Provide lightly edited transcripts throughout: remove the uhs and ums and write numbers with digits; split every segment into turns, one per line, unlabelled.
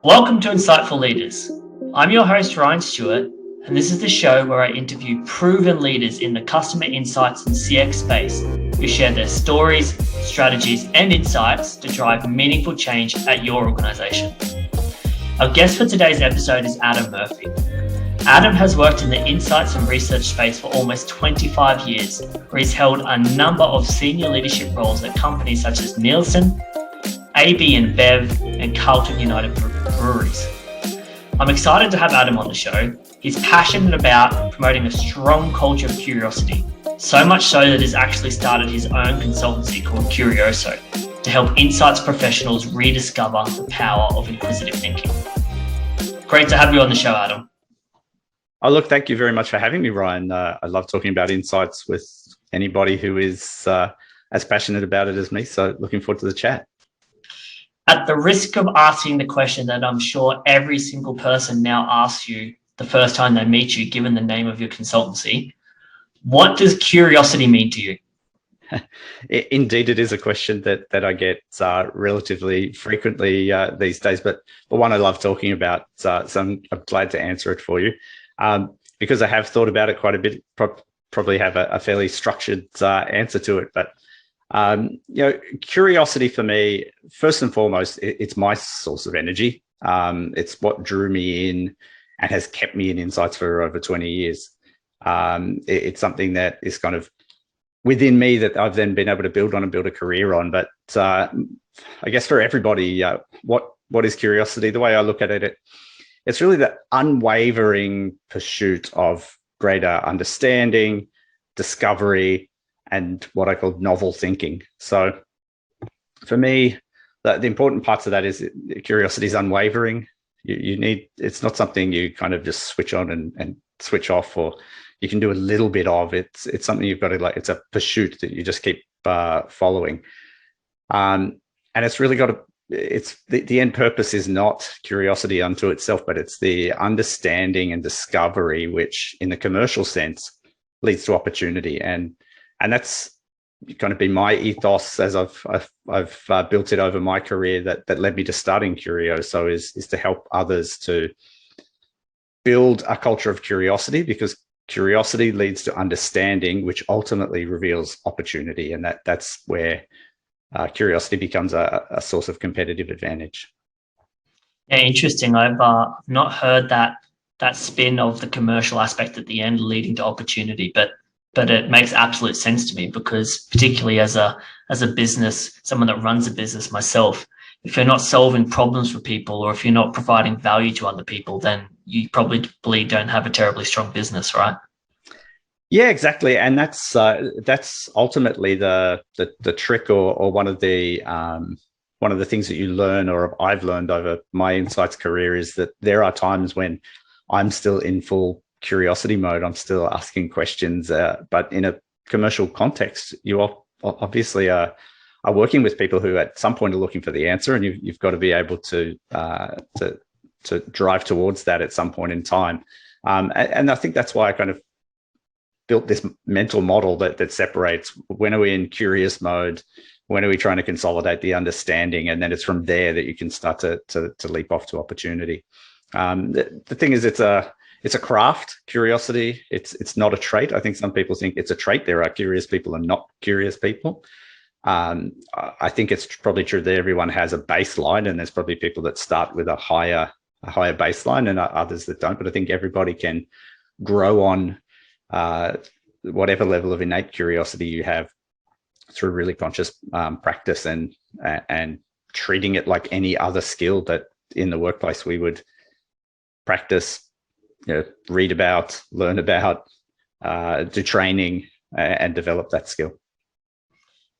Welcome to Insightful Leaders. I'm your host, Ryan Stewart, and this is the show where I interview proven leaders in the customer insights and CX space who share their stories, strategies, and insights to drive meaningful change at your organization. Our guest for today's episode is Adam Murphy. Adam has worked in the insights and research space for almost 25 years, where he's held a number of senior leadership roles at companies such as Nielsen, AB and Bev, and Carlton United Breweries. I'm excited to have Adam on the show. He's passionate about promoting a strong culture of curiosity, so much so that he's actually started his own consultancy called Curioso to help insights professionals rediscover the power of inquisitive thinking. Great to have you on the show, Adam.
Oh, look, thank you very much for having me, Ryan. I love talking about insights with anybody who is as passionate about it as me. So looking forward to the chat.
At the risk of asking the question that I'm sure every single person now asks you the first time they meet you, given the name of your consultancy, what does curiosity mean to you?
Indeed, it is a question that I get relatively frequently these days, but one I love talking about. So I'm glad to answer it for you because I have thought about it quite a bit. Probably have a fairly structured answer to it, but curiosity for me, first and foremost, it's my source of energy. It's what drew me in and has kept me in insights for over 20 years. It's something that is kind of within me that I've then been able to build on and build a career on. But I guess for everybody, what is curiosity? The way I look at it, it's really the unwavering pursuit of greater understanding, discovery, and what I call novel thinking. So for me, the important parts of that is curiosity is unwavering. You need, it's not something you kind of just switch on and switch off, or you can do a little bit of. It's something you've got to like, it's a pursuit that you just keep following. And it's really got to, it's the end purpose is not curiosity unto itself, but it's the understanding and discovery, which in the commercial sense leads to opportunity. And that's kind of been my ethos as I've built it over my career that led me to starting Curioso is to help others to build a culture of curiosity, because curiosity leads to understanding, which ultimately reveals opportunity. And that's where curiosity becomes a source of competitive advantage.
Yeah, interesting. I've not heard that spin of the commercial aspect at the end leading to opportunity, but it makes absolute sense to me, because particularly as a business, someone that runs a business myself, if you're not solving problems for people, or if you're not providing value to other people, then you probably don't have a terribly strong business, right?
Yeah, exactly. And that's ultimately the trick, or one of the things that you learn, or I've learned over my insights career, is that there are times when I'm still in full curiosity mode. I'm still asking questions, but in a commercial context, you obviously are working with people who at some point are looking for the answer, and you've got to be able to drive towards that at some point in time. And I think that's why I kind of built this mental model that separates when are we in curious mode, when are we trying to consolidate the understanding, and then it's from there that you can start to leap off to opportunity. The thing is, it's a craft, curiosity. It's not a trait. I think some people think it's a trait. There are curious people and not curious people. I think it's probably true that everyone has a baseline, and there's probably people that start with a higher baseline and others that don't. But I think everybody can grow on whatever level of innate curiosity you have through really conscious practice and treating it like any other skill that in the workplace we would practice, read about, learn about, do training, and develop that skill.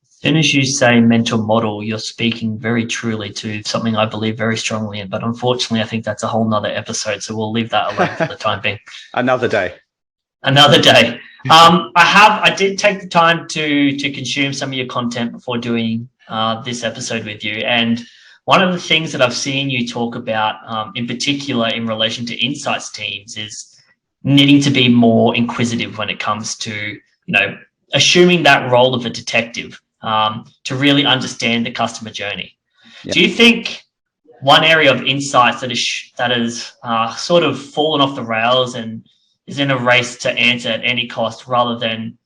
As soon as you say mental model, you're speaking very truly to something I believe very strongly in. But unfortunately, I think that's a whole nother episode, so we'll leave that alone for the time being.
Another day.
I did take the time to consume some of your content before doing this episode with you, and one of the things that I've seen you talk about, in particular in relation to insights teams, is needing to be more inquisitive when it comes to, assuming that role of a detective to really understand the customer journey. Yeah. Do you think one area of insights that is sort of fallen off the rails and is in a race to answer at any cost rather than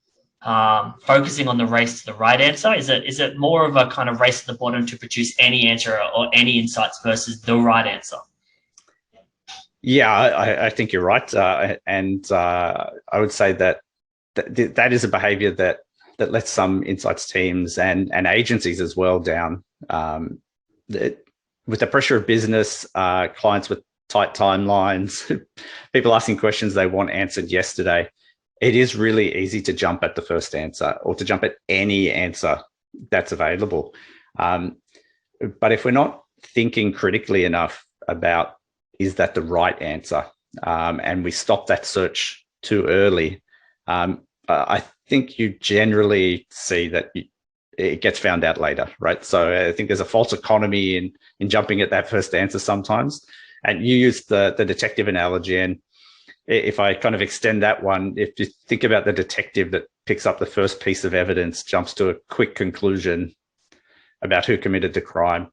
focusing on the race to the right answer? Is it more of a kind of race to the bottom to produce any answer or any insights versus the right answer?
Yeah, I think you're right, and I would say that is a behaviour that lets some insights teams and agencies as well down. With the pressure of business, clients with tight timelines, people asking questions they want answered yesterday, it is really easy to jump at the first answer or to jump at any answer that's available. But if we're not thinking critically enough about, is that the right answer? And we stop that search too early, I think you generally see that it gets found out later, right? So I think there's a false economy in jumping at that first answer sometimes. And you use the detective analogy, and if I kind of extend that one, if you think about the detective that picks up the first piece of evidence, jumps to a quick conclusion about who committed the crime,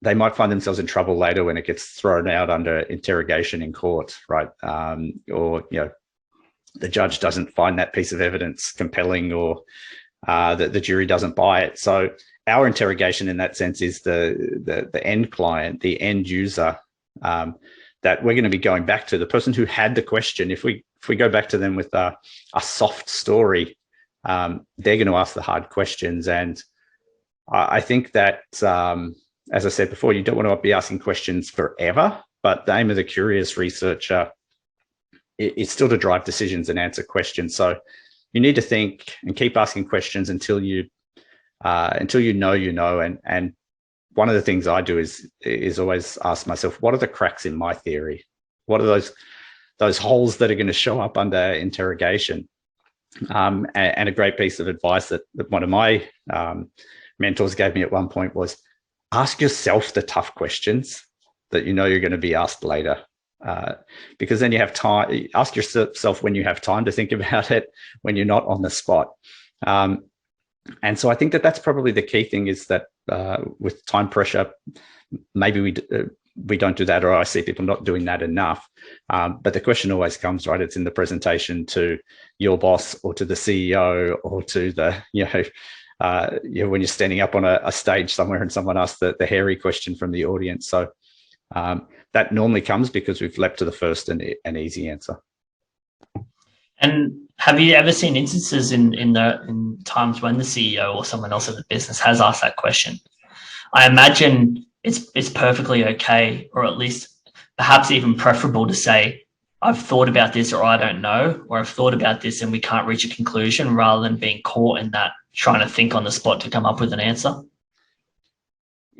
they might find themselves in trouble later when it gets thrown out under interrogation in court, right? Or, you know, the judge doesn't find that piece of evidence compelling, or the jury doesn't buy it. So our interrogation in that sense is the end client, the end user, that we're going to be going back to, the person who had the question. If we go back to them with a soft story, they're going to ask the hard questions. And I think that, as I said before, you don't want to be asking questions forever, but the aim of the curious researcher is still to drive decisions and answer questions. So you need to think and keep asking questions until you know. And one of the things I do is always ask myself, what are the cracks in my theory? What are those holes that are going to show up under interrogation? And a great piece of advice that one of my mentors gave me at one point was, ask yourself the tough questions that you know you're going to be asked later. Because then you have time. Ask yourself when you have time to think about it, when you're not on the spot. And so I think that that's probably the key thing, is that with time pressure, maybe we don't do that, or I see people not doing that enough. But the question always comes, right? It's in the presentation to your boss or to the CEO or to the, when you're standing up on a stage somewhere and someone asks the hairy question from the audience. So that normally comes because we've leapt to the first and easy answer.
And have you ever seen instances in times when the CEO or someone else in the business has asked that question? I imagine it's perfectly okay, or at least perhaps even preferable, to say, I've thought about this, or I don't know, or I've thought about this and we can't reach a conclusion, rather than being caught in that trying to think on the spot to come up with an answer.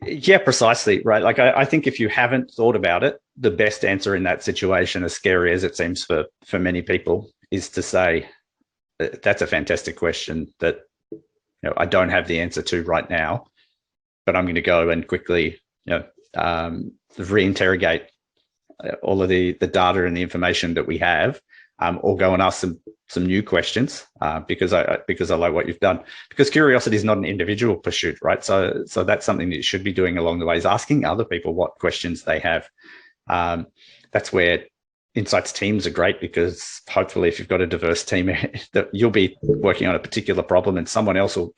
Yeah, precisely, right? Like I think if you haven't thought about it, the best answer in that situation, as scary as it seems for many people, is to say, that's a fantastic question that I don't have the answer to right now, but I'm going to go and quickly reinterrogate all of the data and the information that we have, or go and ask some new questions, because I like what you've done. Because curiosity is not an individual pursuit, right? So that's something that you should be doing along the way, is asking other people what questions they have. That's where insights teams are great, because hopefully if you've got a diverse team, that you'll be working on a particular problem and someone else will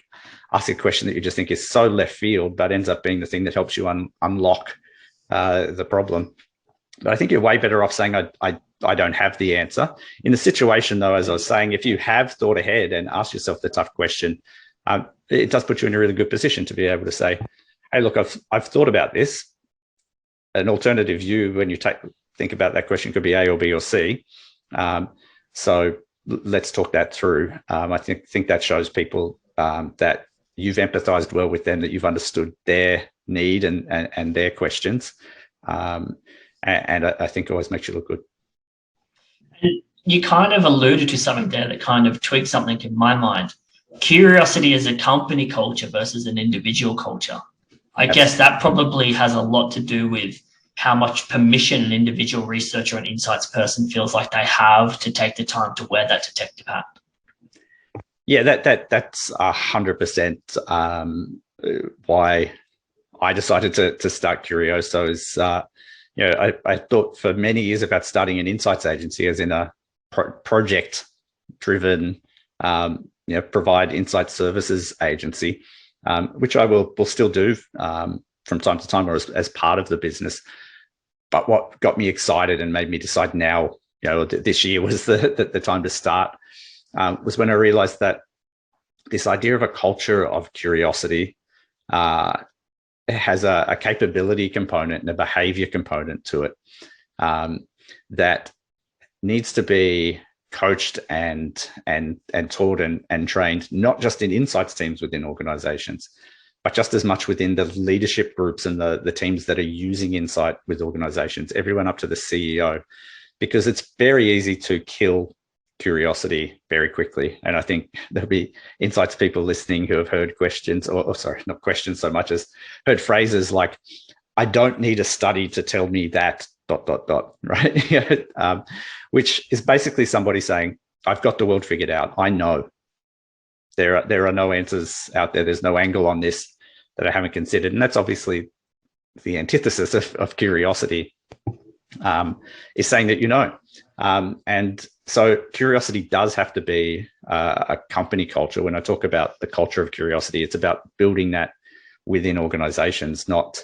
ask a question that you just think is so left field, but ends up being the thing that helps you unlock the problem. But I think you're way better off saying, I don't have the answer. In the situation, though, as I was saying, if you have thought ahead and asked yourself the tough question, it does put you in a really good position to be able to say, hey, look, I've thought about this. An alternative view when you think about that question could be A or B or C. So let's talk that through. I think that shows people that you've empathized well with them, that you've understood their need and their questions. And I think it always makes you look good.
You kind of alluded to something there that kind of tweaked something in my mind. Curiosity is a company culture versus an individual culture. I guess that probably has a lot to do with how much permission an individual researcher and insights person feels like they have to take the time to wear that detective hat.
Yeah, that's 100% why I decided to start Curioso. Is I thought for many years about starting an insights agency, as in a project driven, provide insight services agency, which I will still do from time to time, or as part of the business. But what got me excited and made me decide now, this year was the time to start, was when I realized that this idea of a culture of curiosity has a capability component and a behavior component to it that needs to be coached and taught and trained, not just in insights teams within organizations, but just as much within the leadership groups and the teams that are using insight with organizations, everyone up to the CEO, because it's very easy to kill curiosity very quickly. And I think there'll be insights people listening who have heard questions, or sorry, not questions so much as heard phrases like, I don't need a study to tell me that ... right? Which is basically somebody saying, I've got the world figured out. I know there are no answers out there. There's no angle on this that I haven't considered. And that's obviously the antithesis of curiosity, is saying that and so curiosity does have to be a company culture. When I talk about the culture of curiosity, it's about building that within organizations, not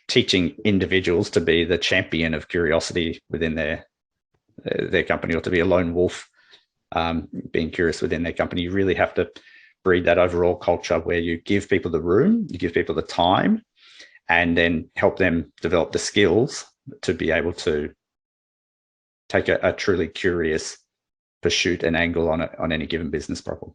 teaching individuals to be the champion of curiosity within their company, or to be a lone wolf being curious within their company. You really have to breed that overall culture where you give people the room, you give people the time, and then help them develop the skills to be able to take a truly curious pursuit and angle on any given business problem.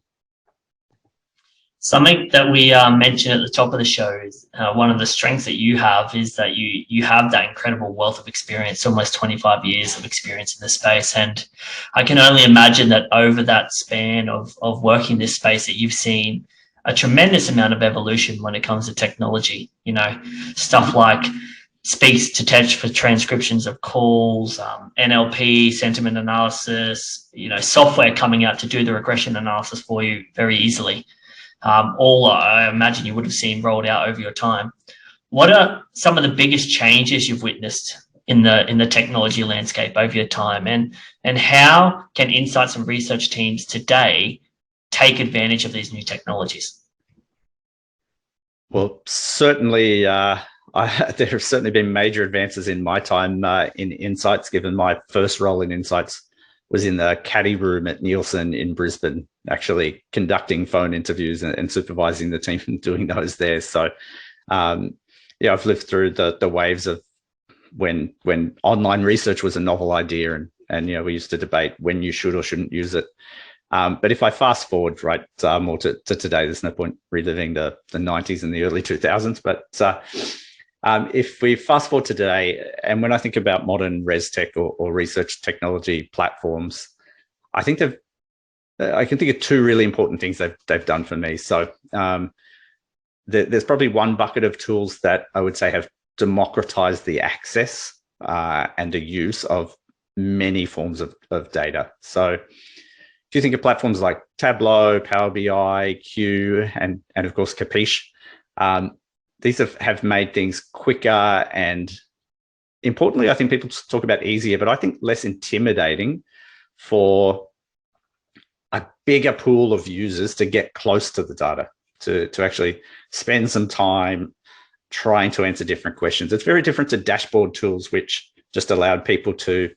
Something that we mentioned at the top of the show is one of the strengths that you have is that you have that incredible wealth of experience, almost 25 years of experience in this space. And I can only imagine that over that span of working in this space that you've seen a tremendous amount of evolution when it comes to technology, stuff like speech to text for transcriptions of calls, NLP, sentiment analysis, software coming out to do the regression analysis for you very easily. All I imagine you would have seen rolled out over your time. What are some of the biggest changes you've witnessed in the technology landscape over your time, and how can insights and research teams today take advantage of these new technologies?
Well, certainly, there have certainly been major advances in my time in insights, given my first role in insights was in the caddy room at Nielsen in Brisbane, actually conducting phone interviews and supervising the team and doing those there. So, I've lived through the waves of when online research was a novel idea, and we used to debate when you should or shouldn't use it. But if I fast forward more to today, there's no point reliving the 90s and the early 2000s. But if we fast forward to today, and when I think about modern res tech or research technology platforms, I can think of two really important things they've done for me. So there's probably one bucket of tools that I would say have democratized the access and the use of many forms of data. So if you think of platforms like Tableau, Power BI, Q, and of course Capiche, these have made things quicker and, importantly, I think people talk about easier, but I think less intimidating for a bigger pool of users to get close to the data, to actually spend some time trying to answer different questions. It's very different to dashboard tools, which just allowed people to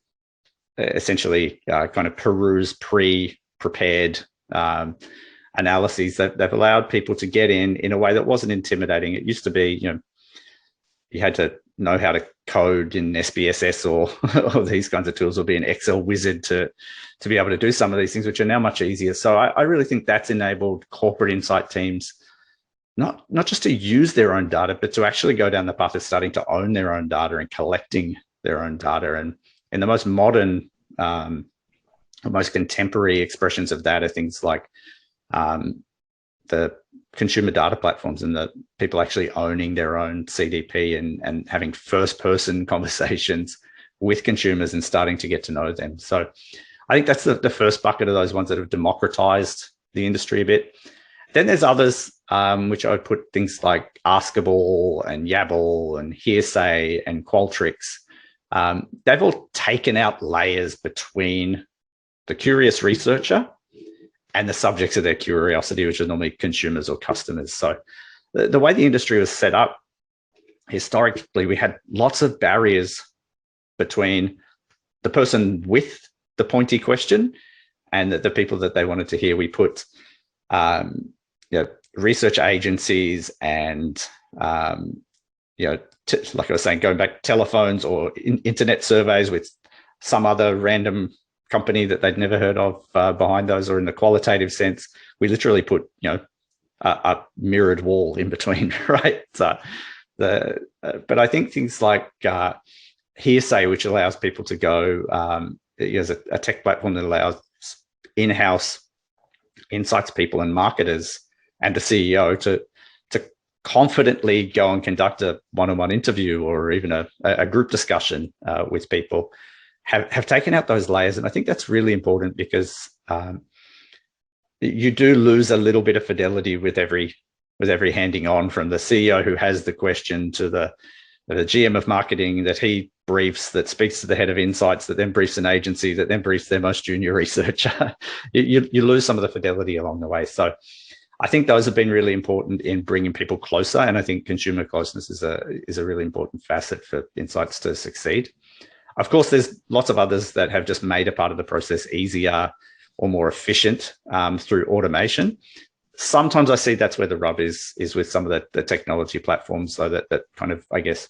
essentially kind of peruse pre-prepared analyses. They've allowed people to get in a way that wasn't intimidating. It used to be, you had to know how to code in SPSS or these kinds of tools, or be an Excel wizard to be able to do some of these things, which are now much easier. So I really think that's enabled corporate insight teams not just to use their own data, but to actually go down the path of starting to own their own data and collecting their own data. And in the most modern, most contemporary expressions of that are things like the consumer data platforms and the people actually owning their own CDP and having first-person conversations with consumers and starting to get to know them. So I think that's the first bucket of those ones that have democratized the industry a bit. Then there's others, which I would put things like Askable and Yabble and Hearsay and Qualtrics. They've all taken out layers between the curious researcher and the subjects of their curiosity, which are normally consumers or customers. So the way the industry was set up, historically, we had lots of barriers between the person with the pointy question and the people that they wanted to hear. We put research agencies and like I was saying, going back, telephones or internet surveys with some other random company that they'd never heard of behind those, or in the qualitative sense, we literally put a mirrored wall in between, right? So but I think things like Hearsay, which allows people to go, as a tech platform that allows in-house insights people and marketers and the CEO to confidently go and conduct a one-on-one interview or even a group discussion with people, have taken out those layers. And I think that's really important, because you do lose a little bit of fidelity with every handing on, from the CEO who has the question to the GM of marketing that he briefs, that speaks to the head of insights, that then briefs an agency, that then briefs their most junior researcher. you lose some of the fidelity along the way. So I think those have been really important in bringing people closer. And I think consumer closeness is a really important facet for insights to succeed. Of course, there's lots of others that have just made a part of the process easier or more efficient through automation. Sometimes I see that's where the rub is with some of the technology platforms, so that kind of, I guess,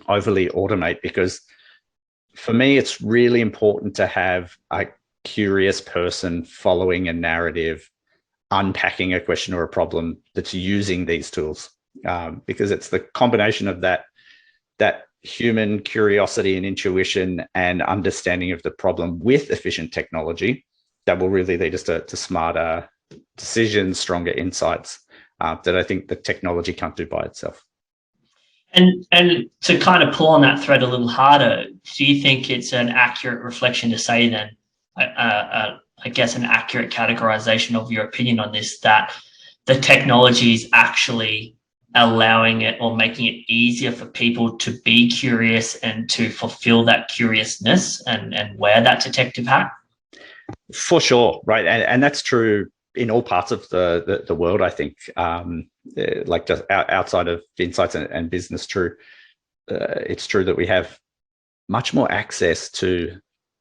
overly automate, because for me, it's really important to have a curious person following a narrative, unpacking a question or a problem that's using these tools, because it's the combination of that human curiosity and intuition and understanding of the problem with efficient technology that will really lead us to smarter decisions, stronger insights that I think the technology can't do by itself.
And to kind of pull on that thread a little harder, do you think it's an accurate reflection to say then, I guess an accurate categorization of your opinion on this, that the technology is actually allowing it or making it easier for people to be curious and to fulfill that curiousness and wear that detective hat?
For sure, right. And that's true in all parts of the world, I think, like just outside of insights and business. It's true that we have much more access to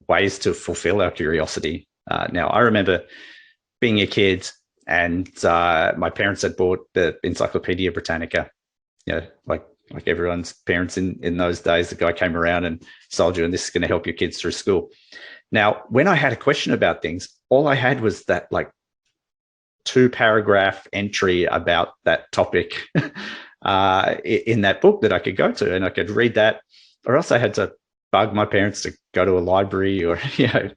ways to fulfill our curiosity. Now, I remember being a kid and my parents had bought the Encyclopedia Britannica, like everyone's parents in those days. The guy came around and sold you, and this is going to help your kids through school. Now, when I had a question about things, all I had was that like 2-paragraph entry about that topic in that book that I could go to, and I could read that, or else I had to bug my parents to go to a library, or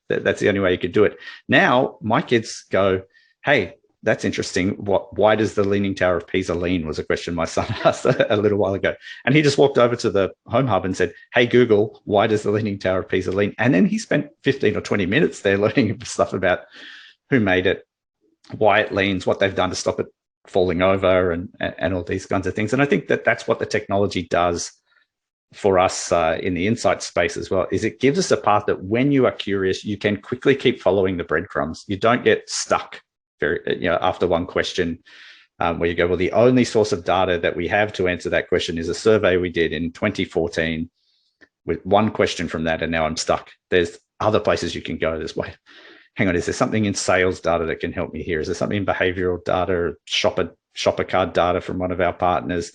that's the only way you could do it. Now my kids go, "Hey, that's interesting. Why does the Leaning Tower of Pisa lean?" was a question my son asked a little while ago. And he just walked over to the Home Hub and said, "Hey, Google, why does the Leaning Tower of Pisa lean?" And then he spent 15 or 20 minutes there learning stuff about who made it, why it leans, what they've done to stop it falling over, and all these kinds of things. And I think that's what the technology does for us in the insight space as well, is it gives us a path that when you are curious, you can quickly keep following the breadcrumbs. You don't get stuck after one question where you go, well, the only source of data that we have to answer that question is a survey we did in 2014 with one question from that, and now I'm stuck. There's other places you can go. This way. Hang on, is there something in sales data that can help me here? Is there something in behavioral data, shopper card data from one of our partners?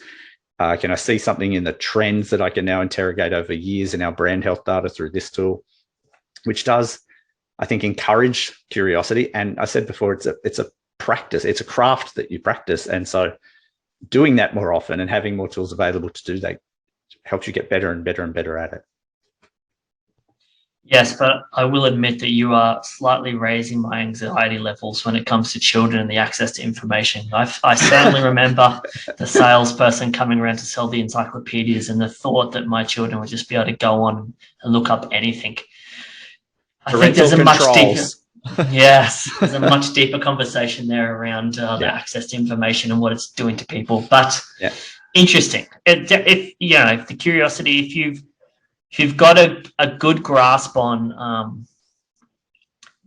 Can I see something in the trends that I can now interrogate over years in our brand health data through this tool, which does, I think, encourage curiosity. And I said before, it's a practice, it's a craft that you practice. And so doing that more often and having more tools available to do that helps you get better and better and better at it.
Yes, but I will admit that you are slightly raising my anxiety levels when it comes to children and the access to information. I certainly remember the salesperson coming around to sell the encyclopedias and the thought that my children would just be able to go on and look up anything. I think there's a much deeper. Yes, there's a much deeper conversation there around the
Yeah.
access to information and what it's doing to people. But
Yeah.
interesting. If you know, if the curiosity, if you've got a good grasp on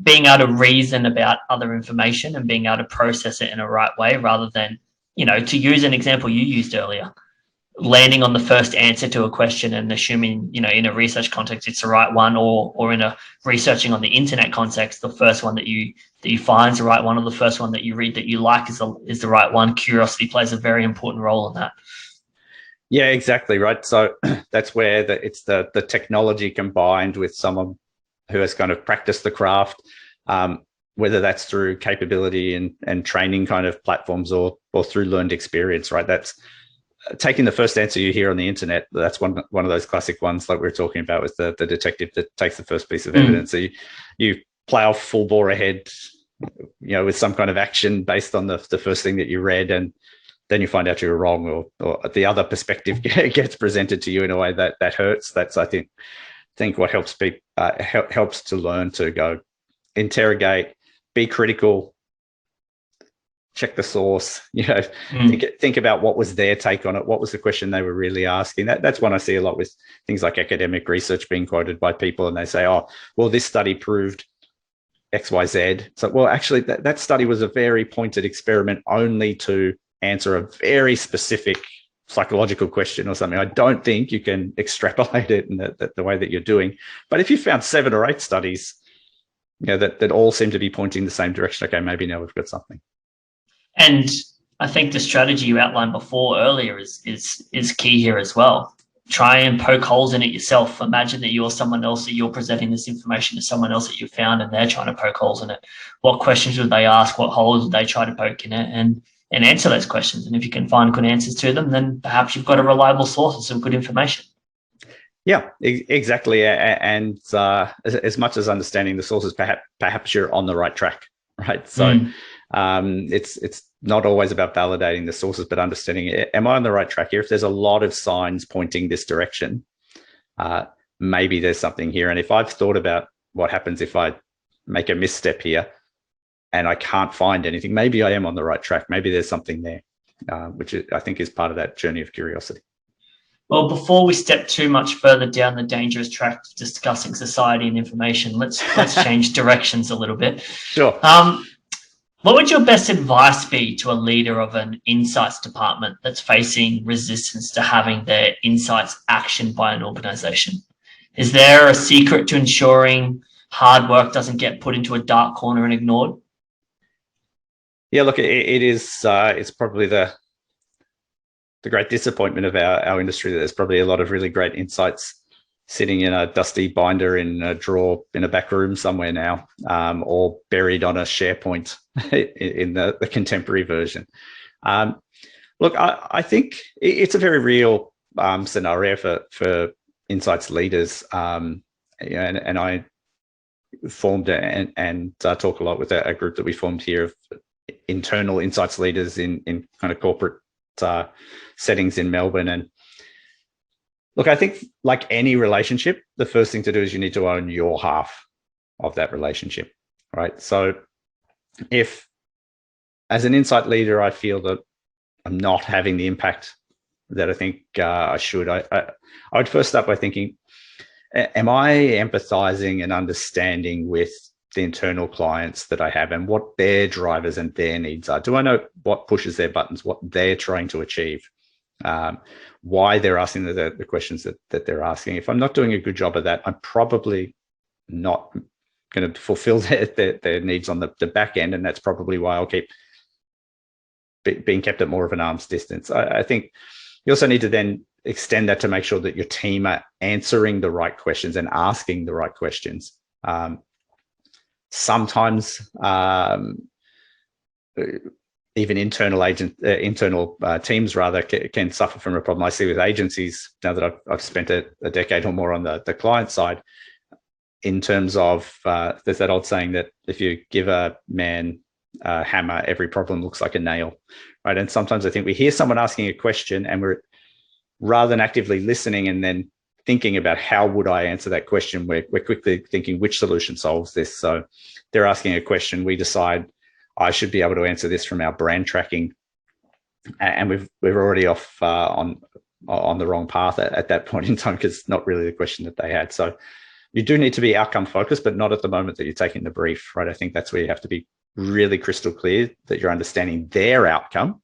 being able to reason about other information and being able to process it in a right way, rather than, you know, to use an example you used earlier, landing on the first answer to a question and assuming, you know, in a research context it's the right one, or in a researching on the internet context, the first one that you find is the right one, or the first one that you read that you like is the right one. Curiosity plays a very important role in that.
Yeah, exactly right. So that's where it's the technology combined with someone who has kind of practiced the craft, whether that's through capability and training kind of platforms, or through learned experience, right? That's taking the first answer you hear on the internet. That's one of those classic ones, like we were talking about with the detective that takes the first piece of evidence. So you plow full bore ahead, you know, with some kind of action based on the first thing that you read, and then you find out you're wrong, or the other perspective gets presented to you in a way that hurts. That's, I think what helps people helps to learn to go interrogate, be critical, check the source, you know, think about what was their take on it, what was the question they were really asking. That's one I see a lot with things like academic research being quoted by people, and they say, oh, well, this study proved XYZ. So, well, actually, that study was a very pointed experiment only to answer a very specific psychological question or something. I don't think you can extrapolate it in the way that you're doing. But if you found 7 or 8 studies, you know, that all seem to be pointing the same direction, okay, maybe now we've got something.
And I think the strategy you outlined before earlier is key here as well. Try and poke holes in it yourself. Imagine that you're someone else, that you're presenting this information to someone else that you found, and they're trying to poke holes in it. What questions would they ask? What holes would they try to poke in it? And answer those questions. And if you can find good answers to them, then perhaps you've got a reliable source of some good information.
Yeah, exactly. And as much as understanding the sources, perhaps you're on the right track, right? So it's not always about validating the sources, but understanding, am I on the right track here? If there's a lot of signs pointing this direction, maybe there's something here. And if I've thought about what happens if I make a misstep here and I can't find anything, maybe I am on the right track. Maybe there's something there, which I think is part of that journey of curiosity.
Well, before we step too much further down the dangerous track of discussing society and information, let's change directions a little bit.
Sure.
What would your best advice be to a leader of an insights department that's facing resistance to having their insights actioned by an organization? Is there a secret to ensuring hard work doesn't get put into a dark corner and ignored?
Yeah, look, it is. It's probably the great disappointment of our industry that there's probably a lot of really great insights sitting in a dusty binder in a drawer in a back room somewhere now, or buried on a SharePoint in the contemporary version. Look, I think it's a very real scenario for insights leaders. And I formed and talk a lot with a group that we formed here of internal insights leaders in kind of corporate settings in Melbourne. And look, I think like any relationship, the first thing to do is you need to own your half of that relationship, right? So if as an insight leader, I feel that I'm not having the impact that I think I should, I would first start by thinking, am I empathizing and understanding with the internal clients that I have and what their drivers and their needs are? Do I know what pushes their buttons, what they're trying to achieve, why they're asking the questions that they're asking? If I'm not doing a good job of that, I'm probably not going to fulfill their needs on the back end, and that's probably why I'll keep being kept at more of an arm's distance. I think you also need to then extend that to make sure that your team are answering the right questions and asking the right questions. Sometimes even internal teams rather can suffer from a problem. I see with agencies now that I've spent a decade or more on the client side, in terms of there's that old saying that if you give a man a hammer, every problem looks like a nail, right? And sometimes I think we hear someone asking a question and we're, rather than actively listening and then thinking about how would I answer that question. We're quickly thinking which solution solves this. So they're asking a question. We decide I should be able to answer this from our brand tracking, and we're already off on the wrong path at that point in time, because it's not really the question that they had. So you do need to be outcome focused, but not at the moment that you're taking the brief, right? I think that's where you have to be really crystal clear that you're understanding their outcome,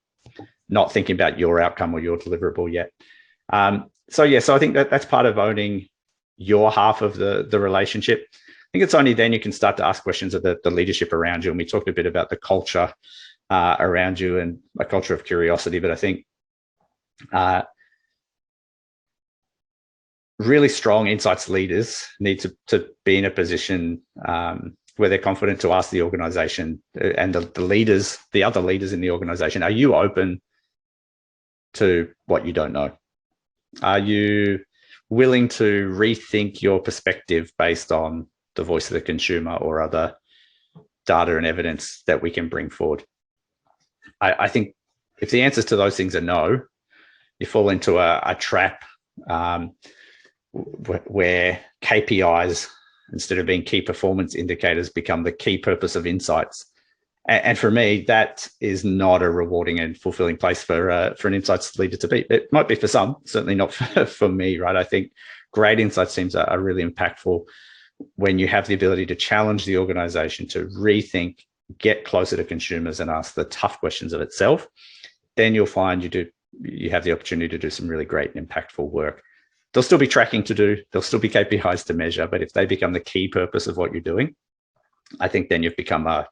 not thinking about your outcome or your deliverable yet. So I think that's part of owning your half of the relationship. I think it's only then you can start to ask questions of the leadership around you. And we talked a bit about the culture around you and a culture of curiosity, but I think really strong insights leaders need to be in a position where they're confident to ask the organization and the other leaders in the organization, are you open to what you don't know? Are you willing to rethink your perspective based on the voice of the consumer or other data and evidence that we can bring forward? I think if the answers to those things are no, you fall into a trap where KPIs, instead of being key performance indicators, become the key purpose of insights. And for me, that is not a rewarding and fulfilling place for an insights leader to be. It might be for some, certainly not for me, right? I think great insights teams are really impactful when you have the ability to challenge the organization to rethink, get closer to consumers and ask the tough questions of itself. Then you'll find you have the opportunity to do some really great and impactful work. There'll still be tracking to do. There'll still be KPIs to measure, but if they become the key purpose of what you're doing, I think then you've become a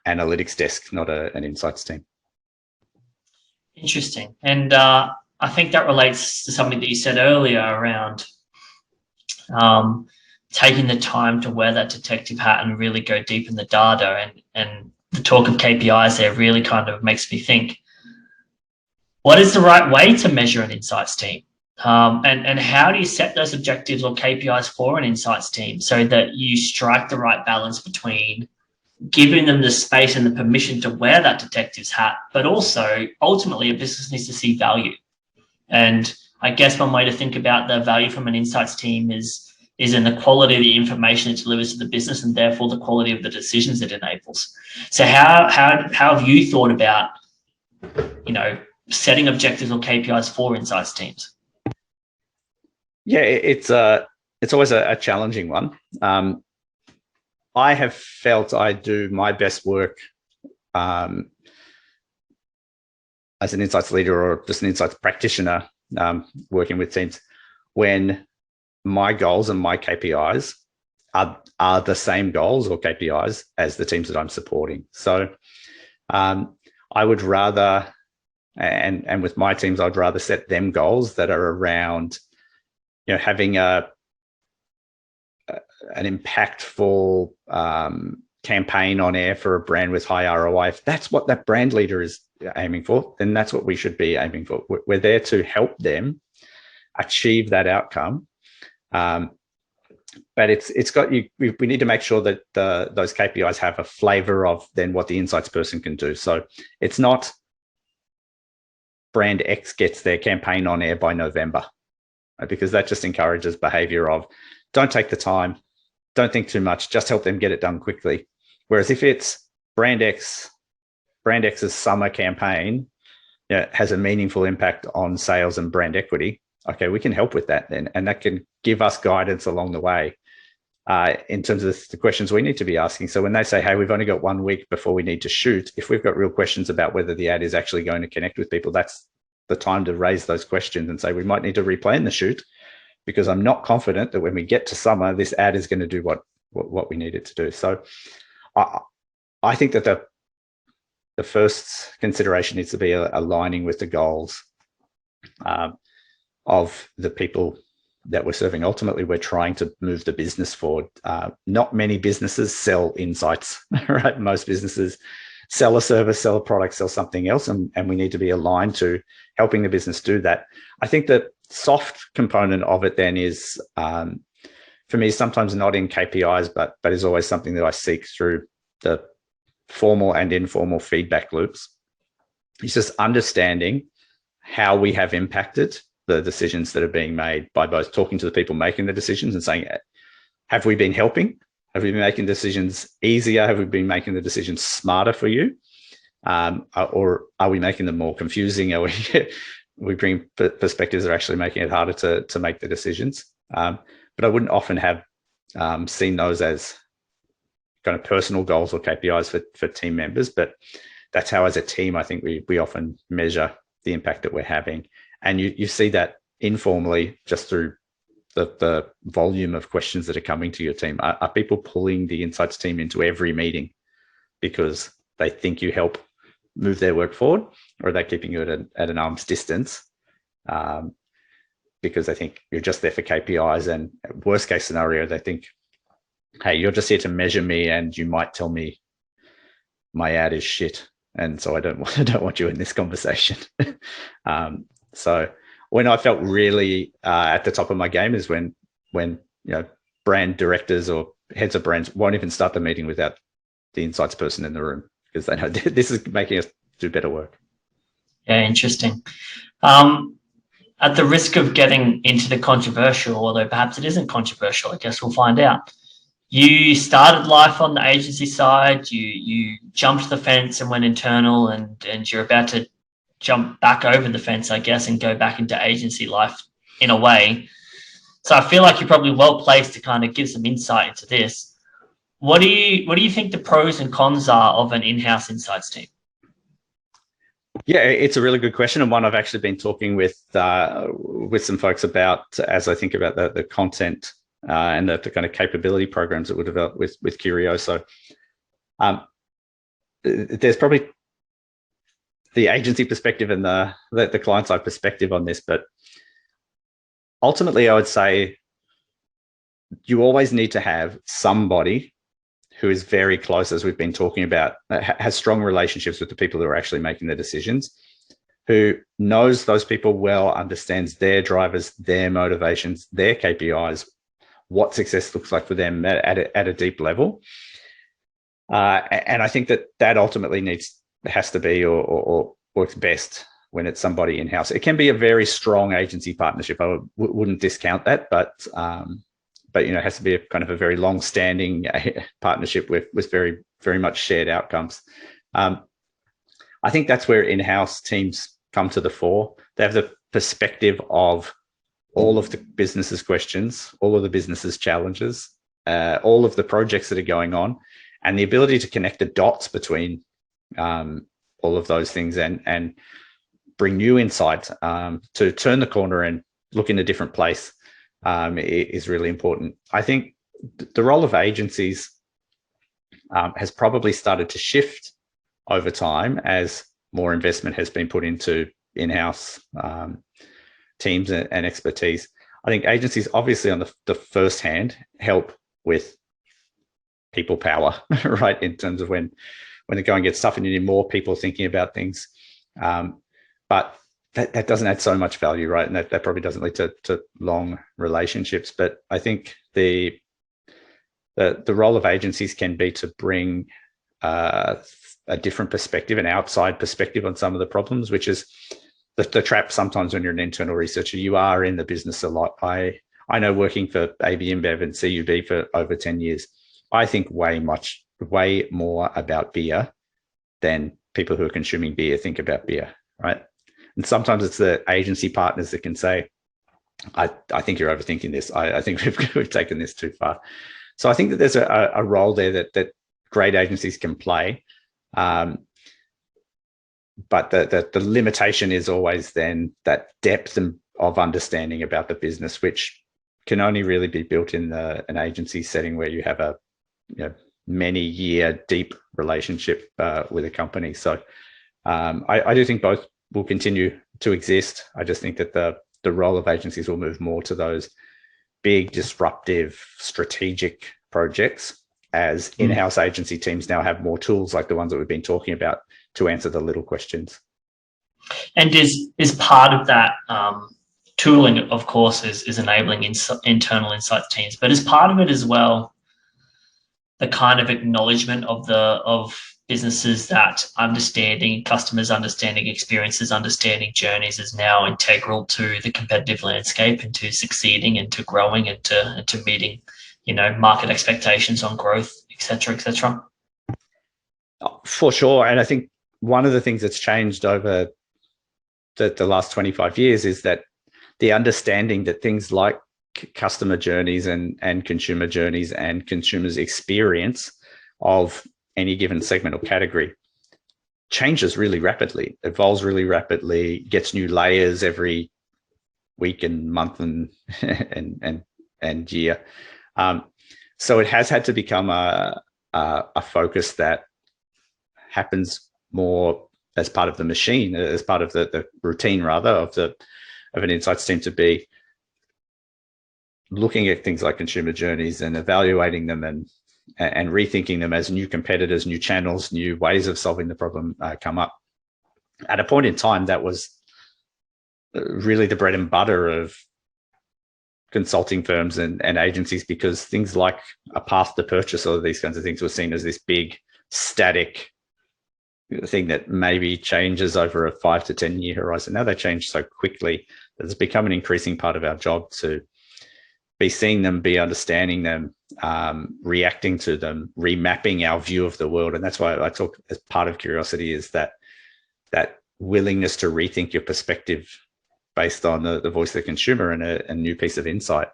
analytics desk, not an insights team.
Interesting. And I think that relates to something that you said earlier around taking the time to wear that detective hat and really go deep in the data. And the talk of KPIs there really kind of makes me think, what is the right way to measure an insights team? And how do you set those objectives or KPIs for an insights team so that you strike the right balance between giving them the space and the permission to wear that detective's hat, but also ultimately a business needs to see value. And I guess one way to think about the value from an insights team is in the quality of the information it delivers to the business and therefore the quality of the decisions it enables. So how have you thought about, setting objectives or KPIs for insights teams?
Yeah, it's always a challenging one. I have felt I do my best work as an insights leader or just an insights practitioner working with teams when my goals and my KPIs are the same goals or KPIs as the teams that I'm supporting. So I would rather, and with my teams, I'd rather set them goals that are around having an impactful campaign on air for a brand with high ROI. If that's what that brand leader is aiming for, then that's what we should be aiming for. We're there to help them achieve that outcome. But it's got you. We need to make sure that those KPIs have a flavor of then what the insights person can do. So it's not brand X gets their campaign on air by November, right? Because that just encourages behavior of don't take the time, don't think too much, just help them get it done quickly. Whereas if it's brand X's summer campaign has a meaningful impact on sales and brand equity, okay, we can help with that then. And that can give us guidance along the way in terms of the questions we need to be asking. So when they say, hey, we've only got 1 week before we need to shoot, if we've got real questions about whether the ad is actually going to connect with people, that's the time to raise those questions and say, we might need to replan the shoot because I'm not confident that when we get to summer, this ad is going to do what we need it to do. So I think that the first consideration needs to be aligning with the goals of the people that we're serving. Ultimately, we're trying to move the business forward. Not many businesses sell insights, right? Most businesses sell a service, sell a product, sell something else, and we need to be aligned to helping the business do that. I think the soft component of it then is, for me, sometimes not in KPIs, but is always something that I seek through the formal and informal feedback loops. It's just understanding how we have impacted the decisions that are being made by both talking to the people making the decisions and saying, have we been helping? Have we been making decisions easier? Have we been making the decisions smarter for you? Or are we making them more confusing? Are we bring perspectives that are actually making it harder to make the decisions? But I wouldn't often have seen those as kind of personal goals or KPIs for team members, but that's how, as a team, I think we often measure the impact that we're having. And you see that informally just through the volume of questions that are coming to your team. Are people pulling the insights team into every meeting because they think you help move their work forward, or are they keeping you at an arm's distance because they think you're just there for KPIs, and worst case scenario, they think, hey, you're just here to measure me and you might tell me my ad is shit, and so I don't want you in this conversation. So when I felt really at the top of my game is when brand directors or heads of brands won't even start the meeting without the insights person in the room, because they know this is making us do better work.
Yeah, interesting. At the risk of getting into the controversial, although perhaps it isn't controversial, I guess we'll find out. You started life on the agency side, you jumped the fence and went internal, and you're about to jump back over the fence, I guess, and go back into agency life in a way. So I feel like you're probably well placed to kind of give some insight into this. What do you think the pros and cons are of an in-house insights team?
Yeah, it's a really good question, and one I've actually been talking with some folks about as I think about the content and the kind of capability programs that were developed with Curioso. There's probably the agency perspective and the client side perspective on this, but ultimately I would say you always need to have somebody who is very close, as we've been talking about, has strong relationships with the people who are actually making the decisions, who knows those people well, understands their drivers, their motivations, their KPIs, what success looks like for them at a deep level. And I think that ultimately has to be or works best when it's somebody in-house. It can be a very strong agency partnership. I wouldn't discount that, but it has to be a kind of a very long-standing partnership with very, very much shared outcomes. I think that's where in-house teams come to the fore. They have the perspective of all of the business's questions, all of the business's challenges, all of the projects that are going on, and the ability to connect the dots between all of those things and bring new insight to turn the corner and look in a different place is really important. I think the role of agencies has probably started to shift over time as more investment has been put into in-house teams and expertise. I think agencies obviously on the first hand help with people power, right? In terms of when the going gets tough and you need more people thinking about things. But that doesn't add so much value, right? And that probably doesn't lead to long relationships. But I think the role of agencies can be to bring a different perspective, an outside perspective on some of the problems, which is the trap sometimes when you're an internal researcher. You are in the business a lot. I know, working for AB InBev and CUB for over 10 years, I think way more about beer than people who are consuming beer think about beer, right? And sometimes it's the agency partners that can say, I think you're overthinking this. I think we've taken this too far. So I think that there's a role there that great agencies can play. But the limitation is always then that depth of understanding about the business, which can only really be built in an agency setting where you have a many-year deep relationship with a company. So I do think both will continue to exist. I just think that the role of agencies will move more to those big, disruptive, strategic projects, as in-house agency teams now have more tools like the ones that we've been talking about to answer the little questions.
And is part of that tooling, of course, is enabling internal insights teams, but is part of it as well the kind of acknowledgement of businesses that understanding customers, understanding experiences, understanding journeys is now integral to the competitive landscape and to succeeding and to growing and to meeting, market expectations on growth, et cetera, et cetera.
For sure. And I think one of the things that's changed over the last 25 years is that the understanding that things like customer journeys and consumer journeys and consumers' experience of any given segment or category changes really rapidly, evolves really rapidly, gets new layers every week and month and and year. So it has had to become a focus that happens more as part of the machine, as part of the routine, rather, of an insights team, to be looking at things like consumer journeys and evaluating them and rethinking them as new competitors, new channels, new ways of solving the problem come up. At a point in time, that was really the bread and butter of consulting firms and agencies, because things like a path to purchase or these kinds of things were seen as this big static thing that maybe changes over a 5 to 10 year horizon. Now they change so quickly that it's become an increasing part of our job to be seeing them, be understanding them, reacting to them, remapping our view of the world. And that's why I talk as part of curiosity is that willingness to rethink your perspective based on the voice of the consumer and a new piece of insight,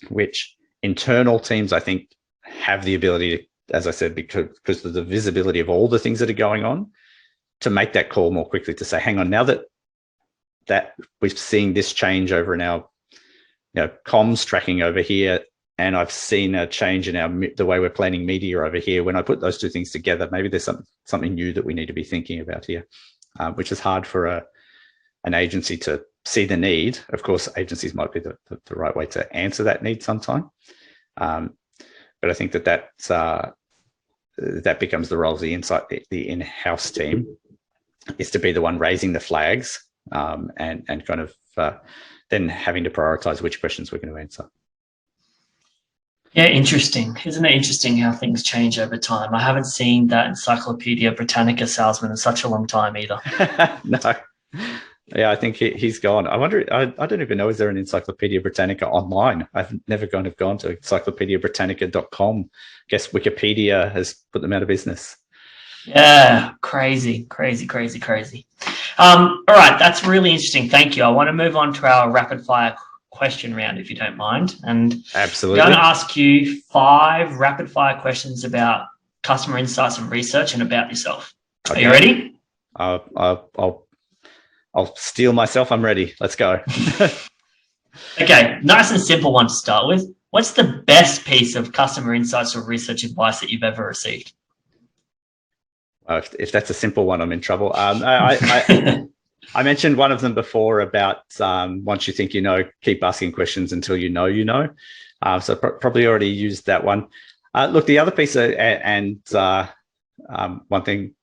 which internal teams, I think, have the ability to, as I said, because of the visibility of all the things that are going on, to make that call more quickly, to say, hang on, now that we're seeing this change over in our comms tracking over here, and I've seen a change in the way we're planning media over here. When I put those two things together, maybe there's something new that we need to be thinking about here, which is hard for an agency to see the need. Of course, agencies might be the right way to answer that need sometime. But I think that becomes the role of the in-house team, is to be the one raising the flags and kind of then having to prioritize which questions we're going to answer.
Yeah, interesting. Isn't it interesting how things change over time? I haven't seen that Encyclopedia Britannica salesman in such a long time either.
No. Yeah, I think he's gone. I wonder, I don't even know, is there an Encyclopedia Britannica online? I've never gone to encyclopediabritannica.com. Guess Wikipedia has put them out of business.
Yeah, crazy. All right, that's really interesting. Thank you. I want to move on to our rapid fire question round, if you don't mind. And
absolutely,
I'm going to ask you 5 rapid fire questions about customer insights and research and about yourself. Okay. Are you ready?
I'll steel myself. I'm ready. Let's go.
Okay, nice and simple one to start with. What's the best piece of customer insights or research advice that you've ever received?
If that's a simple one, I'm in trouble. I mentioned one of them before about once you think you know, keep asking questions until you know you know. So probably already used that one. Look, the other piece and one thing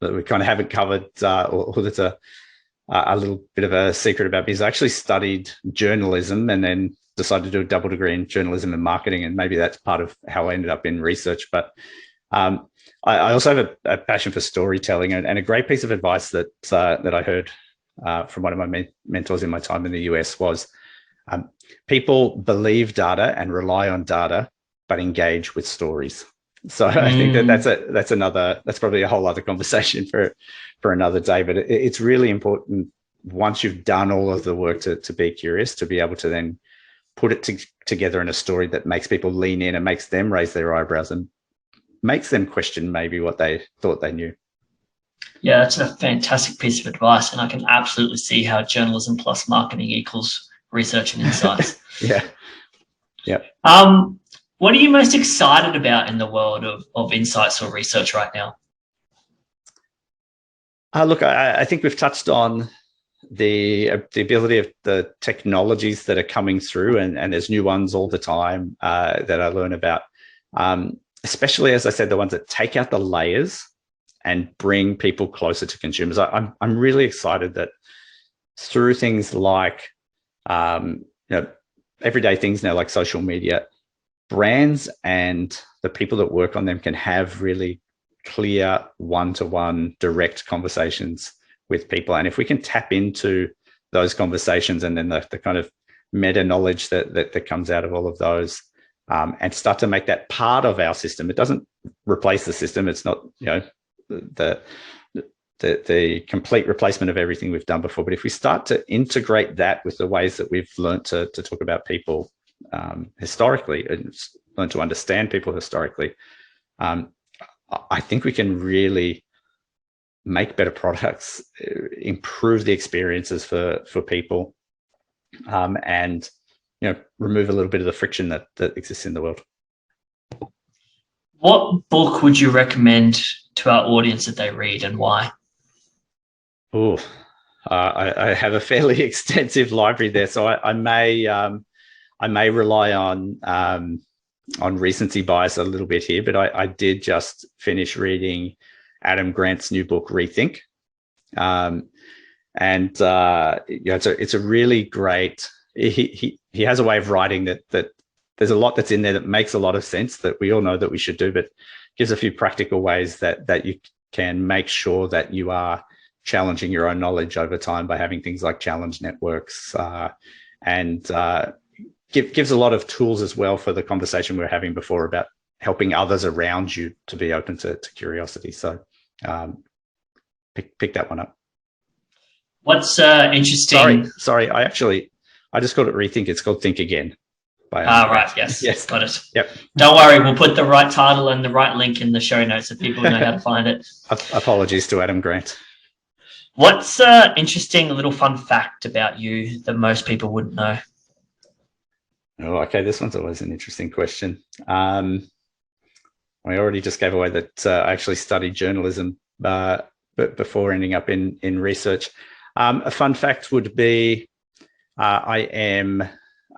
that we kind of haven't covered, or that's a little bit of a secret about me, is I actually studied journalism and then decided to do a double degree in journalism and marketing, and maybe that's part of how I ended up in research. But I also have a passion for storytelling, and a great piece of advice that I heard from one of my mentors in my time in the US was, people believe data and rely on data, but engage with stories. So I think that's probably a whole other conversation for another day. But it's really important, once you've done all of the work to be curious, to be able to then put it together in a story that makes people lean in and makes them raise their eyebrows and makes them question maybe what they thought they knew. Yeah,
that's a fantastic piece of advice, and I can absolutely see how journalism plus marketing equals research and insights.
Yeah.
What are you most excited about in the world of insights or research right now?
Look, I think we've touched on the ability of the technologies that are coming through, and there's new ones all the time that I learn about. Especially, as I said, the ones that take out the layers and bring people closer to consumers. I'm really excited that through things like everyday things now, like social media, brands and the people that work on them can have really clear one-to-one direct conversations with people. And if we can tap into those conversations and then the kind of meta knowledge that comes out of all of those, and start to make that part of our system. It doesn't replace the system. It's not, the complete replacement of everything we've done before. But if we start to integrate that with the ways that we've learned to talk about people historically and learn to understand people historically, I think we can really make better products, improve the experiences for people, and remove a little bit of the friction that exists in the world.
What book would you recommend to our audience that they read, and why?
Oh, I have a fairly extensive library there, so I may rely on recency bias a little bit here, but I did just finish reading Adam Grant's new book, Rethink, and it's a really great. He has a way of writing that there's a lot that's in there that makes a lot of sense that we all know that we should do, but gives a few practical ways that you can make sure that you are challenging your own knowledge over time by having things like challenge networks, and gives a lot of tools as well for the conversation we were having before about helping others around you to be open to curiosity. So pick that one up.
What's interesting?
Sorry. I just called it Rethink. It's called Think Again.
Right. Yes. Got it.
Yep.
Don't worry. We'll put the right title and the right link in the show notes so people know how to find it.
Apologies to Adam Grant.
What's interesting little fun fact about you that most people wouldn't know?
Oh, okay. This one's always an interesting question. I already just gave away that I actually studied journalism but before ending up in research. A fun fact would be I am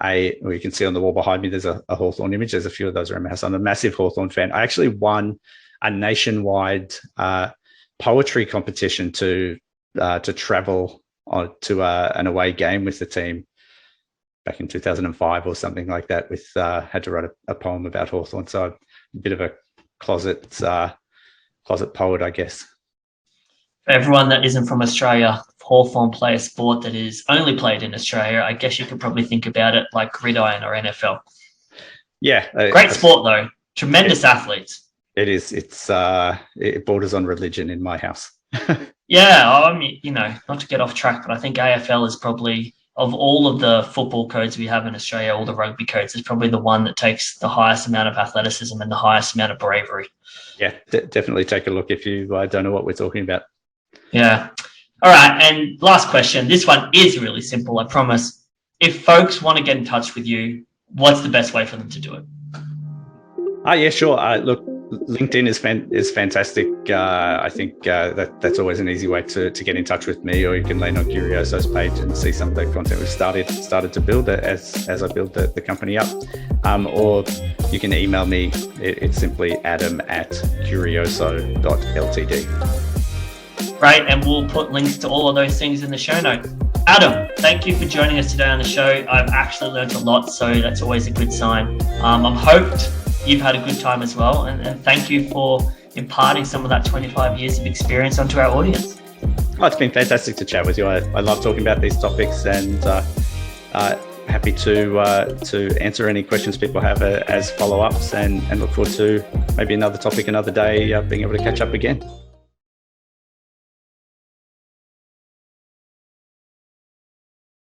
you can see on the wall behind me, there's a Hawthorne image. There's a few of those around my house. I'm a massive Hawthorne fan. I actually won a nationwide poetry competition to travel to an away game with the team back in 2005 or something like that. Had to write a poem about Hawthorne. So I'm a bit of a closet poet, I guess.
For everyone that isn't from Australia, Hawthorn play a sport that is only played in Australia. I guess you could probably think about it like gridiron or NFL.
Yeah.
Great sport, though. Tremendous athletes.
It is. It borders on religion in my house.
Yeah. I mean, not to get off track, but I think AFL is probably, of all of the football codes we have in Australia, all the rugby codes, is probably the one that takes the highest amount of athleticism and the highest amount of bravery.
Yeah, definitely take a look if you don't know what we're talking about.
Yeah. All right. And last question. This one is really simple, I promise. If folks want to get in touch with you, what's the best way for them to do it?
Yeah, sure. Look, LinkedIn is fantastic. I think that's always an easy way to get in touch with me, or you can land on Curioso's page and see some of the content we've started to build as I build the company up. Or you can email me. It's simply adam@curioso.ltd.
Great, and we'll put links to all of those things in the show notes. Adam, thank you for joining us today on the show. I've actually learned a lot, so that's always a good sign. I'm hoped you've had a good time as well, and thank you for imparting some of that 25 years of experience onto our audience.
Oh, it's been fantastic to chat with you. I love talking about these topics, and happy to answer any questions people have as follow-ups, and look forward to maybe another topic another day, being able to catch up again.